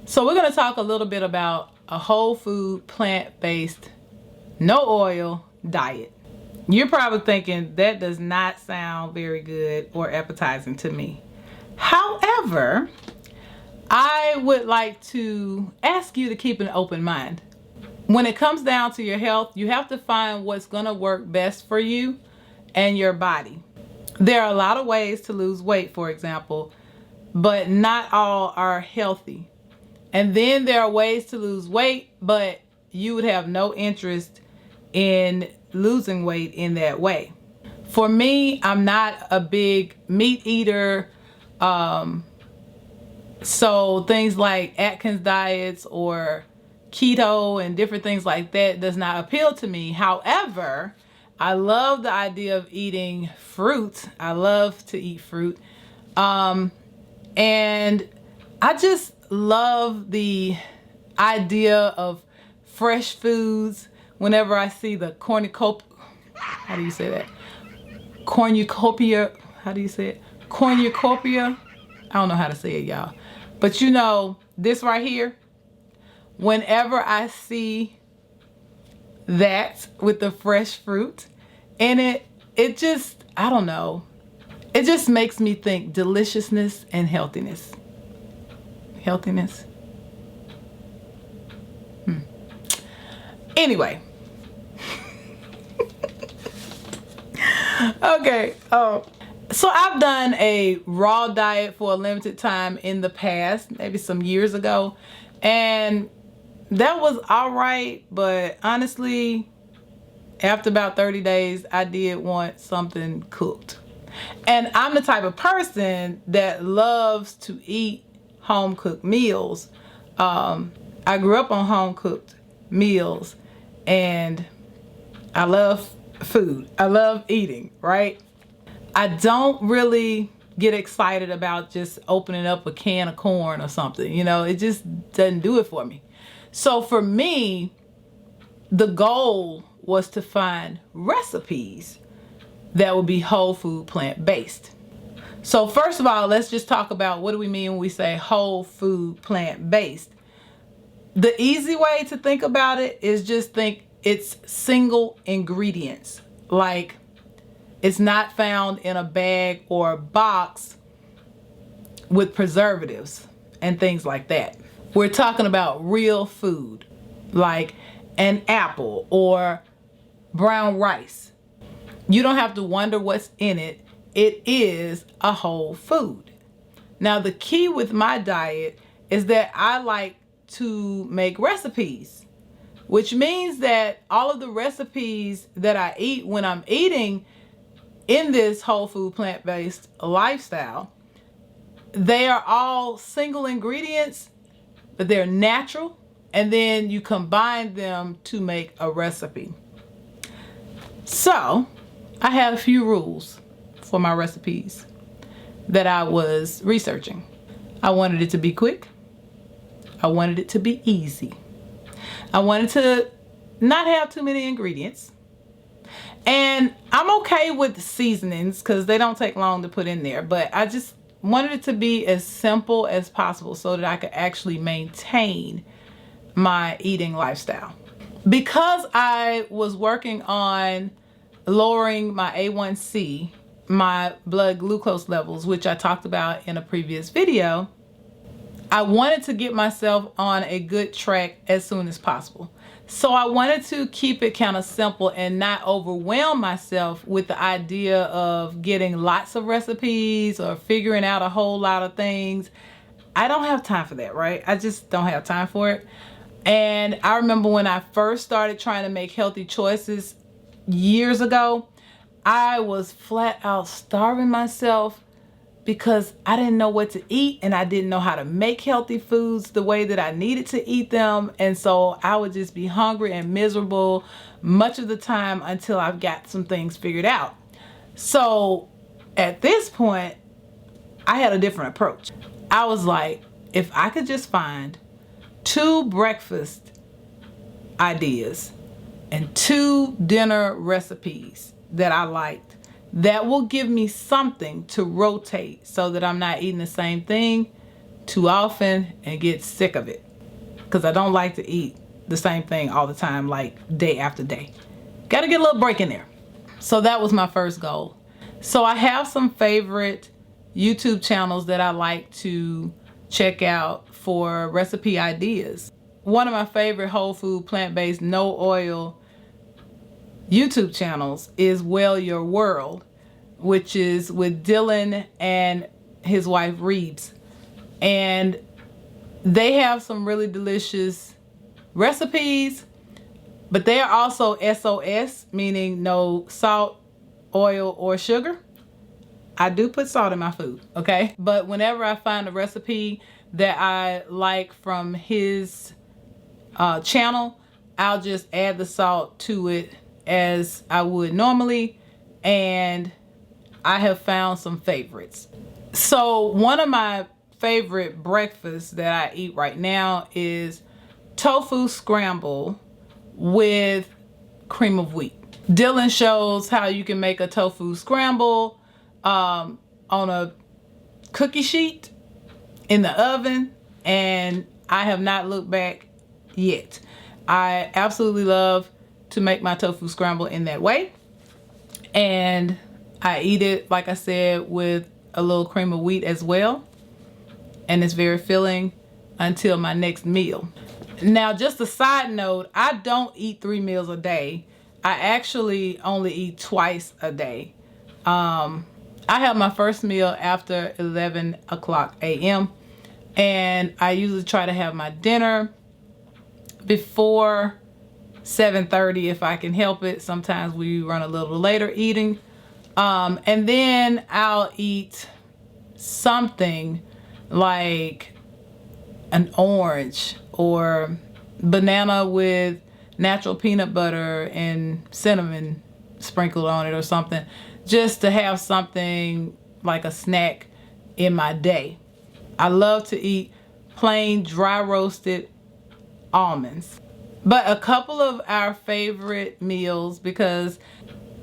So we're going to talk a little bit about a whole food, plant-based, no oil diet. You're probably thinking that does not sound very good or appetizing to me. However, I would like to ask you to keep an open mind. When it comes down to your health, you have to find what's going to work best for you and your body. There are a lot of ways to lose weight, for example, but not all are healthy. And then there are ways to lose weight, but you would have no interest in losing weight in that way. For me, I'm not a big meat eater. So things like Atkins diets or keto and different things like that does not appeal to me. However, I love the idea of eating fruit. I love to eat fruit. And I just love the idea of fresh foods. Whenever I see the cornucopia, how do you say that? Cornucopia, how do you say it? Cornucopia? I don't know how to say it, y'all. But you know, this right here, whenever I see that with the fresh fruit in it, it just, I don't know. It just makes me think deliciousness and healthiness. Healthiness. Anyway. Okay. So I've done a raw diet for a limited time in the past, maybe some years ago. And that was all right. But honestly, after about 30 days, I did want something cooked. And I'm the type of person that loves to eat home cooked meals. I grew up on home cooked meals and I love food. I love eating, right? I don't really get excited about just opening up a can of corn or something. You know, it just doesn't do it for me. So for me, the goal was to find recipes that would be whole food plant-based. So first of all, let's just talk about what do we mean when we say whole food plant-based. The easy way to think about it is just think it's single ingredients. Like it's not found in a bag or a box with preservatives and things like that. We're talking about real food, like an apple or brown rice. You don't have to wonder what's in it. It is a whole food. Now, the key with my diet is that I like to make recipes, which means that all of the recipes that I eat when I'm eating in this whole food plant-based lifestyle, they are all single ingredients, but they're natural, and then you combine them to make a recipe. So I have a few rules for my recipes that I was researching. I wanted it to be quick. I wanted it to be easy. I wanted to not have too many ingredients. And I'm okay with the seasonings because they don't take long to put in there, but I just wanted it to be as simple as possible so that I could actually maintain my eating lifestyle. Because I was working on lowering my A1c, my blood glucose levels, which I talked about in a previous video, I wanted to get myself on a good track as soon as possible. So I wanted to keep it kind of simple and not overwhelm myself with the idea of getting lots of recipes or figuring out a whole lot of things. I don't have time for that, right? I just don't have time for it. And I remember when I first started trying to make healthy choices years ago, I was flat out starving myself because I didn't know what to eat and I didn't know how to make healthy foods the way that I needed to eat them. And so I would just be hungry and miserable much of the time until I've got some things figured out. So at this point, I had a different approach. I was like, if I could just find 2 breakfast ideas and 2 dinner recipes that I liked, that will give me something to rotate so that I'm not eating the same thing too often and get sick of it, because I don't like to eat the same thing all the time, like day after day. Gotta get a little break in there. So that was my first goal. So I have some favorite YouTube channels that I like to check out for recipe ideas. One of my favorite whole food, plant-based, no oil YouTube channels is Well Your World, which is with Dylan and his wife Reeves. And they have some really delicious recipes, but they are also SOS, meaning no salt, oil, or sugar. I do put salt in my food, okay? But whenever I find a recipe that I like from his channel, I'll just add the salt to it as I would normally, and I have found some favorites. So one of my favorite breakfasts that I eat right now is tofu scramble with cream of wheat. Dylan shows how you can make a tofu scramble on a cookie sheet in the oven, and I have not looked back yet. I absolutely love to make my tofu scramble in that way, and I eat it, like I said, with a little cream of wheat as well, and it's very filling until my next meal. Now, just a side note, I don't eat 3 meals a day. I actually only eat twice a day. I have my first meal after 11 o'clock a.m. and I usually try to have my dinner before 7:30 if I can help it. Sometimes we run a little later eating. And then I'll eat something like an orange or banana with natural peanut butter and cinnamon sprinkled on it or something, just to have something like a snack in my day. I love to eat plain dry roasted almonds. But a couple of our favorite meals, because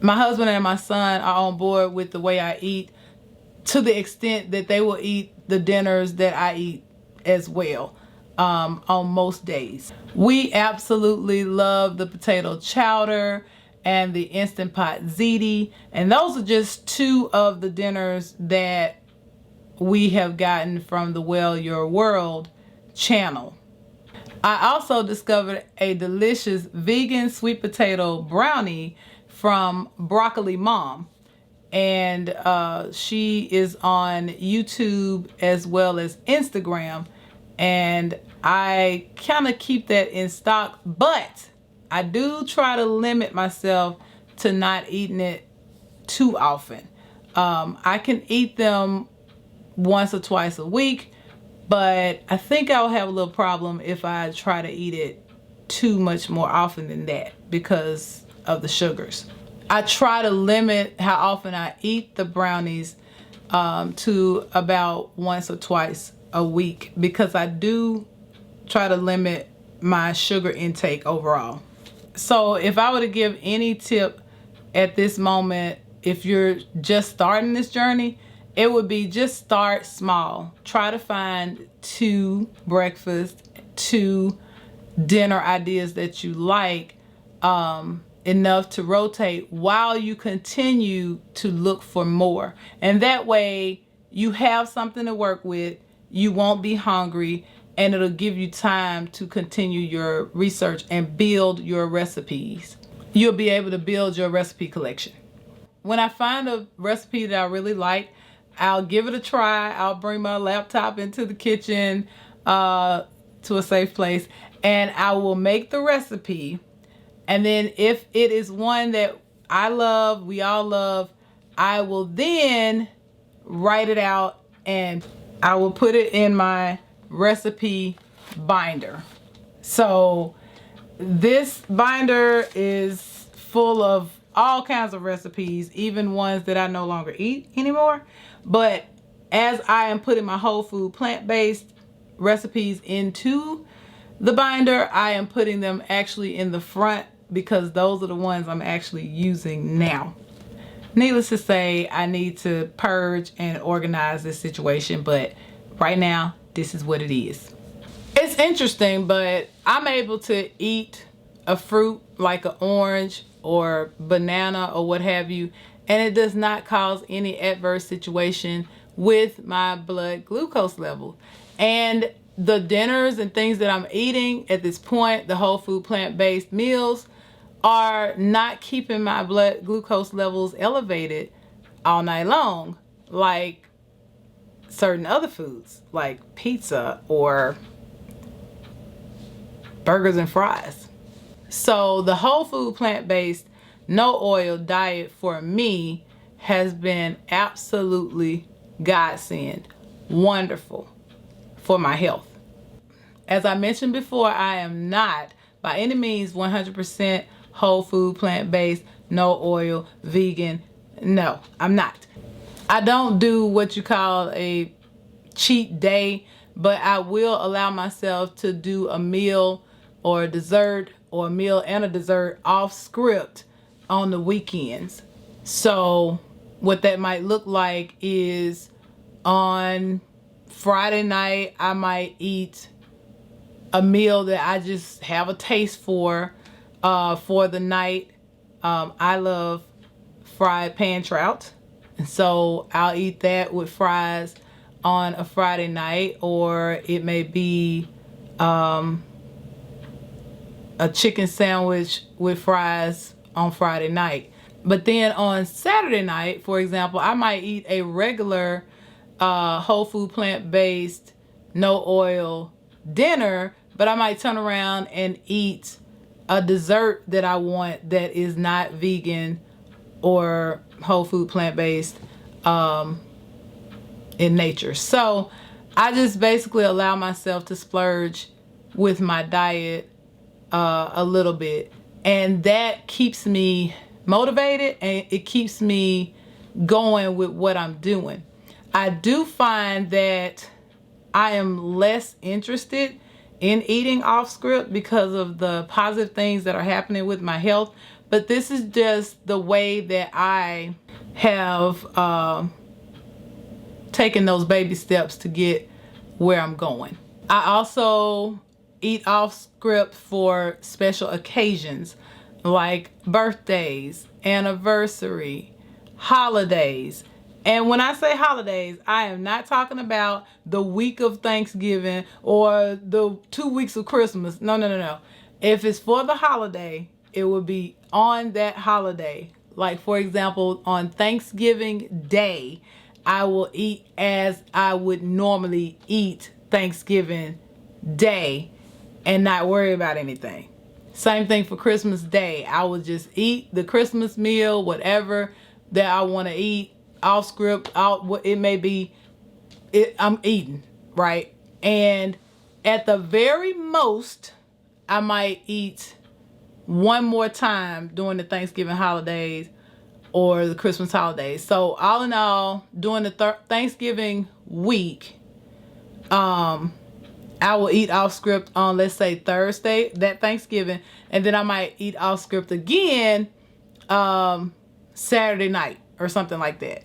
my husband and my son are on board with the way I eat, to the extent that they will eat the dinners that I eat as well on most days. We absolutely love the potato chowder and the Instant Pot ziti, and those are just two of the dinners that we have gotten from the Well Your World channel. I also discovered a delicious vegan sweet potato brownie from Broccoli Mom, and she is on YouTube as well as Instagram, and I kind of keep that in stock, but I do try to limit myself to not eating it too often. I can eat them once or twice a week, but I think I'll have a little problem if I try to eat it too much more often than that because of the sugars. I try to limit how often I eat the brownies to about once or twice a week, because I do try to limit my sugar intake overall. So if I were to give any tip at this moment, if you're just starting this journey, it would be just start small. Try to find 2 breakfast, 2 dinner ideas that you like, enough to rotate while you continue to look for more. And that way you have something to work with, you won't be hungry, and it'll give you time to continue your research and build your recipes. You'll be able to build your recipe collection. When I find a recipe that I really like, I'll give it a try. I'll bring my laptop into the kitchen to a safe place, and I will make the recipe. And then if it is one that I love, we all love, I will then write it out and I will put it in my recipe binder. So this binder is full of all kinds of recipes, even ones that I no longer eat anymore. But as I am putting my whole food plant-based recipes into the binder, I am putting them actually in the front because those are the ones I'm actually using now. Needless to say, I need to purge and organize this situation, but right now this is what it is. It's interesting, but I'm able to eat a fruit like an orange or banana or what have you, and it does not cause any adverse situation with my blood glucose level. And the dinners and things that I'm eating at this point, the whole food plant-based meals, are not keeping my blood glucose levels elevated all night long like certain other foods like pizza or burgers and fries. So the whole food plant-based no oil diet for me has been absolutely godsend, wonderful for my health. As I mentioned before, I am not by any means 100% whole food plant-based, no oil, vegan. No, I'm not. I don't do what you call a cheat day, but I will allow myself to do a meal or a dessert, or a meal and a dessert off script on the weekends. So what that might look like is on Friday night, I might eat a meal that I just have a taste for the night. I love fried pan trout, and so I'll eat that with fries on a Friday night, or it may be a chicken sandwich with fries on Friday night. But then on Saturday night, for example, I might eat a regular whole food plant-based no oil dinner, but I might turn around and eat a dessert that I want that is not vegan or whole food plant-based in nature. So I just basically allow myself to splurge with my diet a little bit, and that keeps me motivated and it keeps me going with what I'm doing. I do find that I am less interested in eating off script because of the positive things that are happening with my health, but this is just the way that I have taken those baby steps to get where I'm going. I also eat off script for special occasions like birthdays, anniversary, holidays. And when I say holidays, I am not talking about the week of Thanksgiving or the 2 weeks of Christmas. No. If it's for the holiday, it will be on that holiday. Like, for example, on Thanksgiving Day, I will eat as I would normally eat Thanksgiving Day and not worry about anything. Same thing for Christmas Day. I will just eat the Christmas meal, whatever that I want to eat, off script, what it may be, I'm eating, right? And at the very most, I might eat one more time during the Thanksgiving holidays or the Christmas holidays. So all in all, during the Thanksgiving week, I will eat off script on, let's say, Thursday, that Thanksgiving, and then I might eat off script again Saturday night or something like that.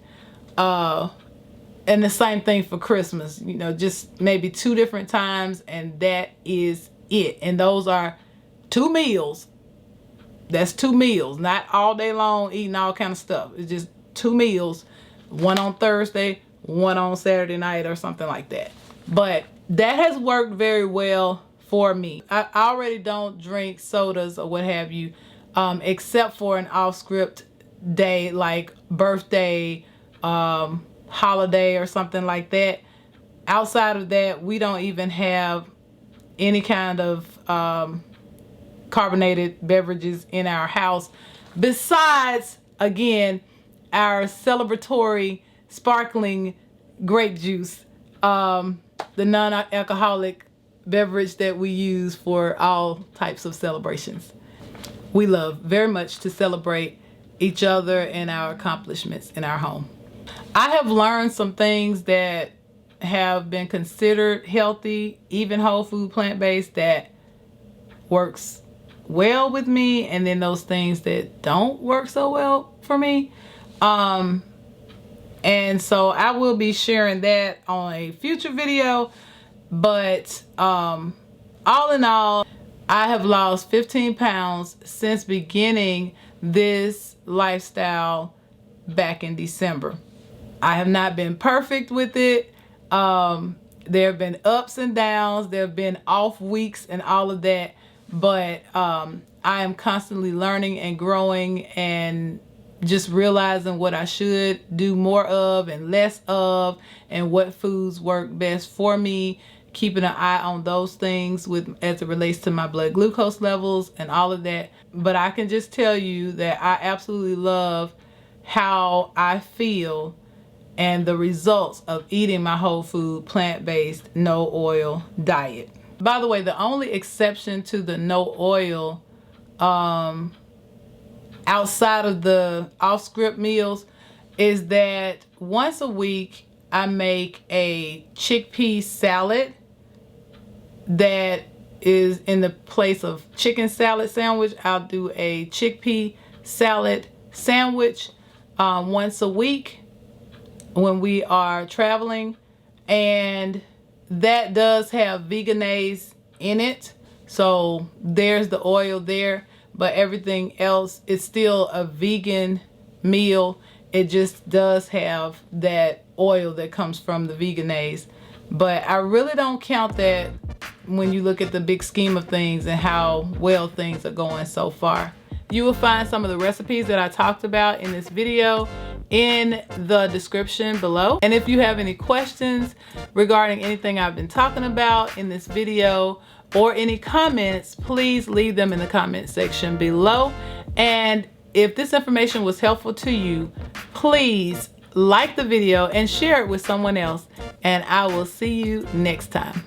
And the same thing for Christmas, you know, just maybe 2 different times, and that is it. And those are 2 meals. That's 2 meals, not all day long eating all kind of stuff. It's just 2 meals, one on Thursday, one on Saturday night or something like that. But that has worked very well for me. I already don't drink sodas or what have you, except for an off script day like birthday, holiday or something like that. Outside of that, we don't even have any kind of carbonated beverages in our house, besides, again, our celebratory sparkling grape juice, the non-alcoholic beverage that we use for all types of celebrations. We love very much to celebrate each other and our accomplishments in our home. I have learned some things that have been considered healthy, even whole food plant-based, that works well with me, and then those things that don't work so well for me. And so I will be sharing that on a future video. But all in all, I have lost 15 pounds since beginning this lifestyle back in December. I have not been perfect with it. There have been ups and downs. There have been off weeks and all of that. But I am constantly learning and growing and just realizing what I should do more of and less of, and what foods work best for me. Keeping an eye on those things as it relates to my blood glucose levels and all of that. But I can just tell you that I absolutely love how I feel and the results of eating my whole food, plant-based, no oil diet. By the way, the only exception to the no oil outside of the off-script meals is that once a week I make a chickpea salad that is in the place of chicken salad sandwich. I'll do a chickpea salad sandwich once a week when we are traveling, and that does have veganase in it, so there's the oil there, but everything else is still a vegan meal. It just does have that oil that comes from the veganase, but I really don't count that when you look at the big scheme of things and how well things are going so far. You will find some of the recipes that I talked about in this video in the description below. And if you have any questions regarding anything I've been talking about in this video or any comments, please leave them in the comment section below. And if this information was helpful to you, please like the video and share it with someone else. And I will see you next time.